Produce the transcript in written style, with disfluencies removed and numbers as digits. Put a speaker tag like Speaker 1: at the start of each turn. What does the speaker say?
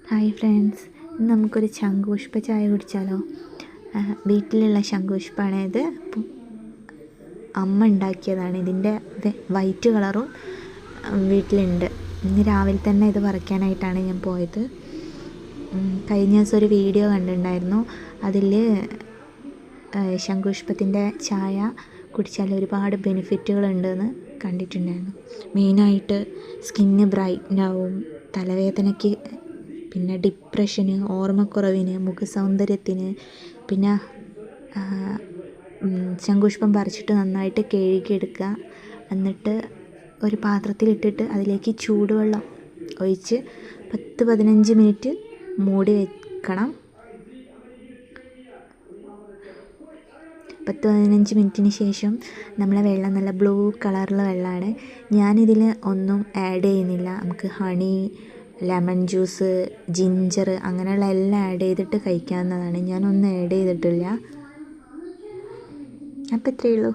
Speaker 1: Hi friends, ഇന്ന് നമുക്കൊരു ശംഖുപുഷ്പ ചായ കുടിച്ചാലോ? വീട്ടിലുള്ള ശംഖുപുഷ്പമാണ് ഇത്. അമ്മ ഉണ്ടാക്കിയതാണ്. ഇതിൻ്റെ വൈറ്റ് കളറും വീട്ടിലുണ്ട്. ഇന്ന് രാവിലെ തന്നെ ഇത് പറിക്കാനായിട്ടാണ് ഞാൻ പോയത്. കഴിഞ്ഞ ദിവസം ഒരു വീഡിയോ കണ്ടിട്ടുണ്ടായിരുന്നു. അതിൽ ശംഖുപുഷ്പത്തിൻ്റെ ചായ കുടിച്ചാൽ ഒരുപാട് ബെനിഫിറ്റുകളുണ്ടെന്ന് കണ്ടിട്ടുണ്ടായിരുന്നു. മെയിനായിട്ട് സ്കിന്ന് ബ്രൈറ്റനാവും, തലവേദനയ്ക്ക്, പിന്നെ ഡിപ്രഷന്, ഓർമ്മക്കുറവിന്, മുഖസൗന്ദര്യത്തിന്. പിന്നെ ശംഖുപുഷ്പം പറിച്ചിട്ട് നന്നായിട്ട് കഴുകിയെടുക്കുക. എന്നിട്ട് ഒരു പാത്രത്തിലിട്ടിട്ട് അതിലേക്ക് ചൂടുവെള്ളം ഒഴിച്ച് 10-15 മിനിറ്റ് മൂടി വെക്കണം. 10-15 മിനിറ്റിന് ശേഷം നമ്മളെ വെള്ളം നല്ല ബ്ലൂ കളറുള്ള വെള്ളമാണ്. ഞാനിതിൽ ഒന്നും ആഡ് ചെയ്യുന്നില്ല. നമുക്ക് ഹണി, ലെമൺ ജ്യൂസ്, ജിഞ്ചർ അങ്ങനെയുള്ള എല്ലാം ആഡ് ചെയ്തിട്ട് കഴിക്കാവുന്നതാണ്. ഞാനൊന്നും ആഡ് ചെയ്തിട്ടില്ല. അപ്പോൾ ഇത്രയേ ഉള്ളൂ.